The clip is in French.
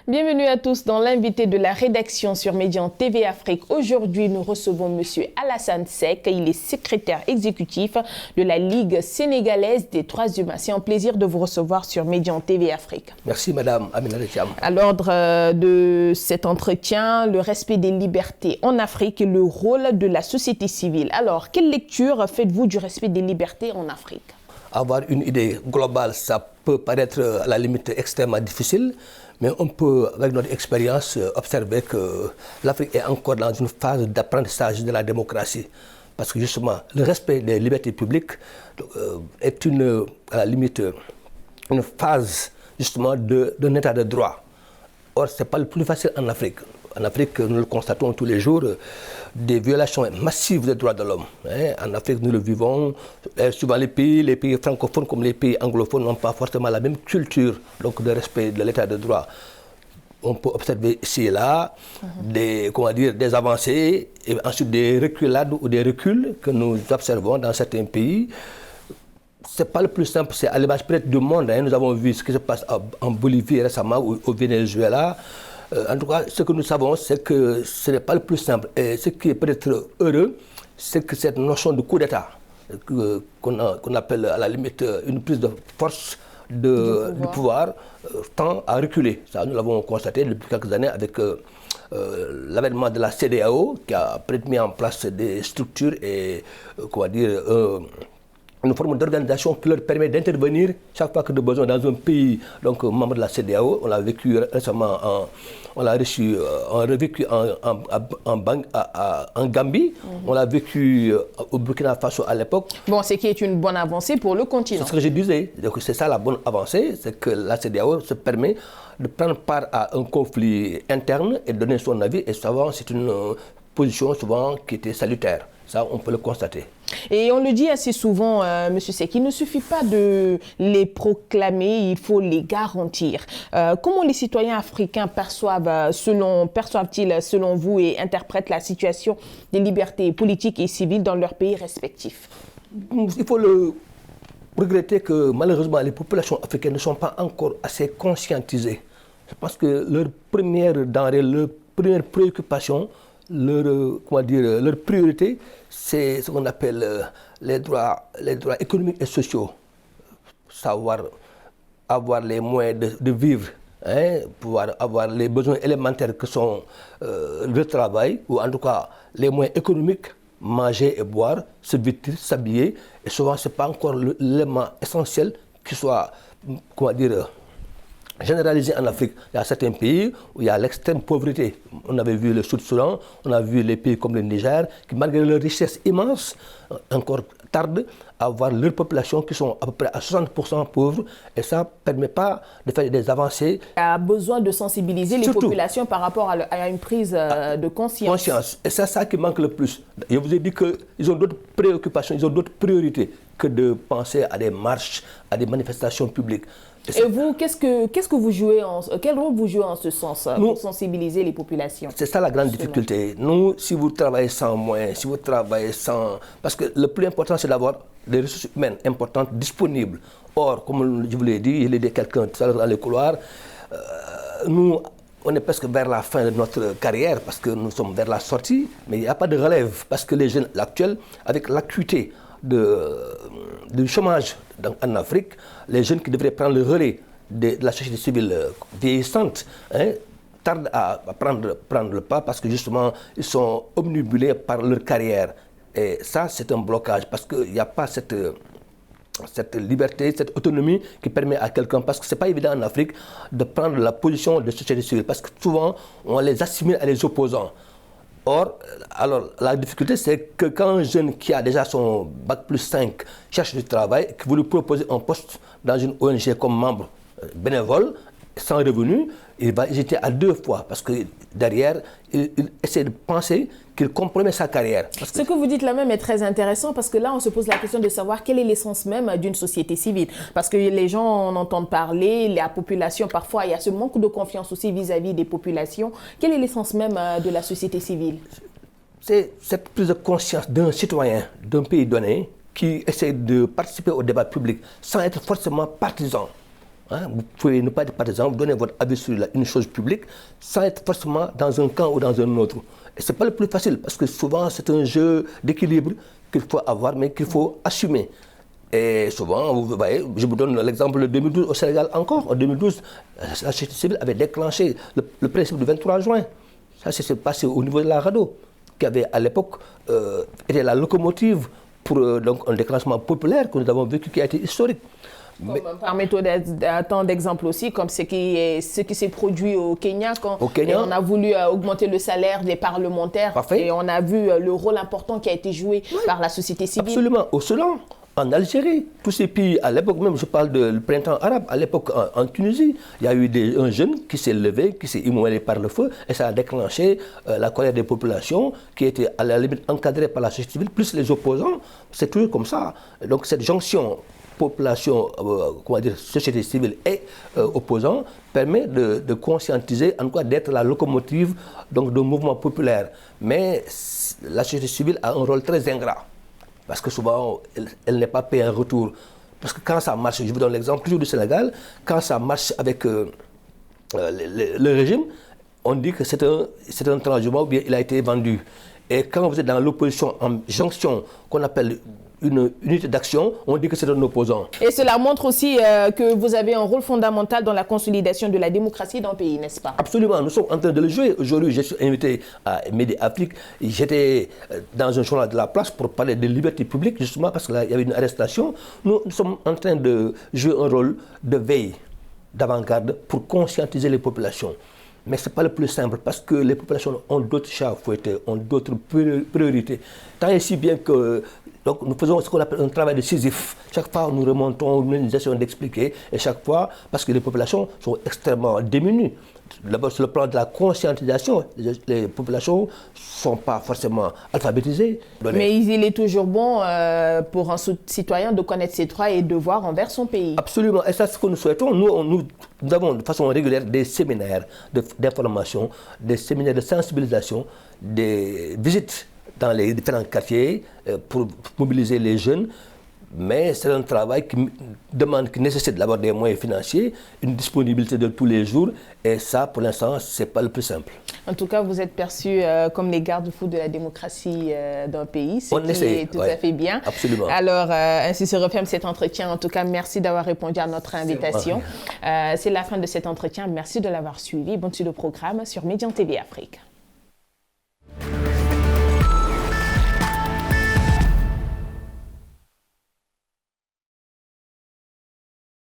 Bienvenue à tous dans l'invité de la rédaction sur Médian TV Afrique. Aujourd'hui, nous recevons M. Alassane Seck. Il est secrétaire exécutif de la Ligue sénégalaise des droits humains. C'est un plaisir de vous recevoir sur Médian TV Afrique. Merci Madame Amina Retiam. À l'ordre de cet entretien, le respect des libertés en Afrique et le rôle de la société civile. Alors, quelle lecture faites-vous du respect des libertés en Afrique? Avoir une idée globale, ça peut paraître à la limite extrêmement difficile, mais on peut, avec notre expérience, observer que l'Afrique est encore dans une phase d'apprentissage de la démocratie. Parce que justement, le respect des libertés publiques est à la limite une phase justement d'un état de droit. Or, ce n'est pas le plus facile en Afrique. En Afrique, nous le constatons tous les jours, des violations massives des droits de l'homme. En Afrique, nous le vivons. Souvent, les pays francophones comme les pays anglophones n'ont pas forcément la même culture donc, de respect de l'état de droit. On peut observer ici et là des avancées et ensuite des reculades ou des reculs que nous observons dans certains pays. Ce n'est pas le plus simple, c'est à l'image peut-être du monde. Nous avons vu ce qui se passe en Bolivie récemment ou au Venezuela. En tout cas, ce que nous savons, c'est que ce n'est pas le plus simple. Et ce qui est peut-être heureux, c'est que cette notion de coup d'État, qu'on appelle à la limite une prise de force du pouvoir, tend à reculer. Ça, nous l'avons constaté depuis quelques années avec l'avènement de la CEDEAO, qui a mis en place des structures et une forme d'organisation qui leur permet d'intervenir chaque fois que de besoin dans un pays donc membre de la CEDEAO. On l'a vécu récemment, on l'a revécu en Gambie, on l'a vécu au Burkina Faso à l'époque. Bon, ce qui est une bonne avancée pour le continent. C'est ce que je disais. Donc c'est ça la bonne avancée, c'est que la CEDEAO se permet de prendre part à un conflit interne et donner son avis. Et souvent, c'est une position souvent qui était salutaire. Ça, on peut le constater. Et on le dit assez souvent, M. Seck, il ne suffit pas de les proclamer, il faut les garantir. Comment les citoyens africains perçoivent-ils, selon vous, et interprètent la situation des libertés politiques et civiles dans leurs pays respectifs? Il faut le regretter que malheureusement les populations africaines ne sont pas encore assez conscientisées. Je pense que leur première denrée, leur première préoccupation, leur priorité, c'est ce qu'on appelle les droits économiques et sociaux. Savoir avoir les moyens de vivre, pouvoir avoir les besoins élémentaires que sont le travail, ou en tout cas les moyens économiques, manger et boire, se vêtir, s'habiller. Et souvent, ce n'est pas encore l'élément essentiel qui soit, généralisé en Afrique. Il y a certains pays où il y a l'extrême pauvreté. On avait vu le Sud-Soudan, on a vu les pays comme le Niger, qui malgré leur richesse immense, encore tardent à avoir leur population qui sont à peu près à 60% pauvres. Et ça ne permet pas de faire des avancées. Il y a besoin de sensibiliser les populations par rapport à une prise de conscience. Et c'est ça qui manque le plus. Je vous ai dit qu'ils ont d'autres préoccupations, ils ont d'autres priorités que de penser à des marches, à des manifestations publiques. Et vous, quel rôle vous jouez en ce sens pour sensibiliser les populations? C'est ça la grande difficulté. Nous, si vous travaillez sans moyens, si vous travaillez sans... Parce que le plus important, c'est d'avoir des ressources humaines importantes disponibles. Or, comme je vous l'ai dit, il y a quelqu'un tout à l'heure dans les couloirs, nous, on est presque vers la fin de notre carrière parce que nous sommes vers la sortie, mais il n'y a pas de relève parce que les jeunes actuels, avec l'acuité du chômage en Afrique, les jeunes qui devraient prendre le relais de la société civile vieillissante tardent à prendre le pas parce que justement ils sont obnubilés par leur carrière. Et ça, c'est un blocage parce qu'il n'y a pas cette liberté, cette autonomie qui permet à quelqu'un, parce que ce n'est pas évident en Afrique de prendre la position de société civile parce que souvent on les assimile à les opposants. Or, alors, la difficulté, c'est que quand un jeune qui a déjà son bac plus 5 cherche du travail, que vous lui proposez un poste dans une ONG comme membre bénévole, sans revenu, il va hésiter à deux fois parce que derrière, il essaie de penser qu'il compromet sa carrière. Ce que vous dites là même est très intéressant parce que là, on se pose la question de savoir quelle est l'essence même d'une société civile. Parce que les gens en entendent parler, la population, parfois, il y a ce manque de confiance aussi vis-à-vis des populations. Quelle est l'essence même de la société civile? C'est cette prise de conscience d'un citoyen, d'un pays donné, qui essaie de participer au débat public sans être forcément partisan. Hein. Vous pouvez ne pas, par exemple, donner votre avis sur une chose publique sans être forcément dans un camp ou dans un autre. Et ce n'est pas le plus facile, parce que souvent, c'est un jeu d'équilibre qu'il faut avoir, mais qu'il faut assumer. Et souvent, vous voyez, je vous donne l'exemple de 2012 au Sénégal encore. En 2012, la société civile avait déclenché le principe du 23 juin. Ça s'est passé au niveau de la RADDHO, qui avait à l'époque été la locomotive pour donc, un déclenchement populaire que nous avons vécu, qui a été historique. Permettez tant d'exemples aussi, comme ce qui s'est produit au Kenya, quand on a voulu augmenter le salaire des parlementaires. Parfait. Et on a vu le rôle important qui a été joué par la société civile. Absolument. Au Soudan, en Algérie, tous ces pays, à l'époque même, je parle du printemps arabe, à l'époque en Tunisie, il y a eu un jeune qui s'est levé, qui s'est immolé par le feu, et ça a déclenché la colère des populations, qui était à la limite encadrée par la société civile, plus les opposants. C'est toujours comme ça. Donc cette jonction population, comment dire, société civile et opposants permet de conscientiser, en quoi d'être la locomotive donc, d'un mouvement populaire. Mais la société civile a un rôle très ingrat. Parce que souvent, elle n'est pas payée en retour. Parce que quand ça marche, je vous donne l'exemple toujours du Sénégal, quand ça marche avec le régime, on dit que c'est un transhumant ou bien il a été vendu. Et quand vous êtes dans l'opposition en jonction, qu'on appelle une unité d'action, on dit que c'est un opposant. Et cela montre aussi que vous avez un rôle fondamental dans la consolidation de la démocratie dans le pays, n'est-ce pas? Absolument, nous sommes en train de le jouer. Aujourd'hui, je suis invité à Midi Afrique. J'étais dans un journal de la place pour parler de liberté publique, justement parce qu'il y avait une arrestation. Nous sommes en train de jouer un rôle de veille, d'avant-garde, pour conscientiser les populations. Mais ce n'est pas le plus simple parce que les populations ont d'autres chats à fouetter, ont d'autres priorités. Tant et si bien que donc, nous faisons ce qu'on appelle un travail de Sisyphe. Chaque fois, nous remontons, nous essayons d'expliquer. Et chaque fois, parce que les populations sont extrêmement démunies. D'abord, sur le plan de la conscientisation, les populations ne sont pas forcément alphabétisées. Mais il est toujours bon pour un citoyen de connaître ses droits et devoirs envers son pays. Absolument. Et ça, c'est ce que nous souhaitons. Nous avons de façon régulière des séminaires d'information, des séminaires de sensibilisation, des visites dans les différents quartiers pour mobiliser les jeunes. Mais c'est un travail qui nécessite d'abord des moyens financiers, une disponibilité de tous les jours. Et ça, pour l'instant, ce n'est pas le plus simple. En tout cas, vous êtes perçus comme les garde-fous de la démocratie d'un pays, ce qui est tout à fait bien. Absolument. Alors, ainsi se referme cet entretien. En tout cas, merci d'avoir répondu à notre invitation. C'est la fin de cet entretien. Merci de l'avoir suivi. Bonne suite au programme sur Médian TV Afrique.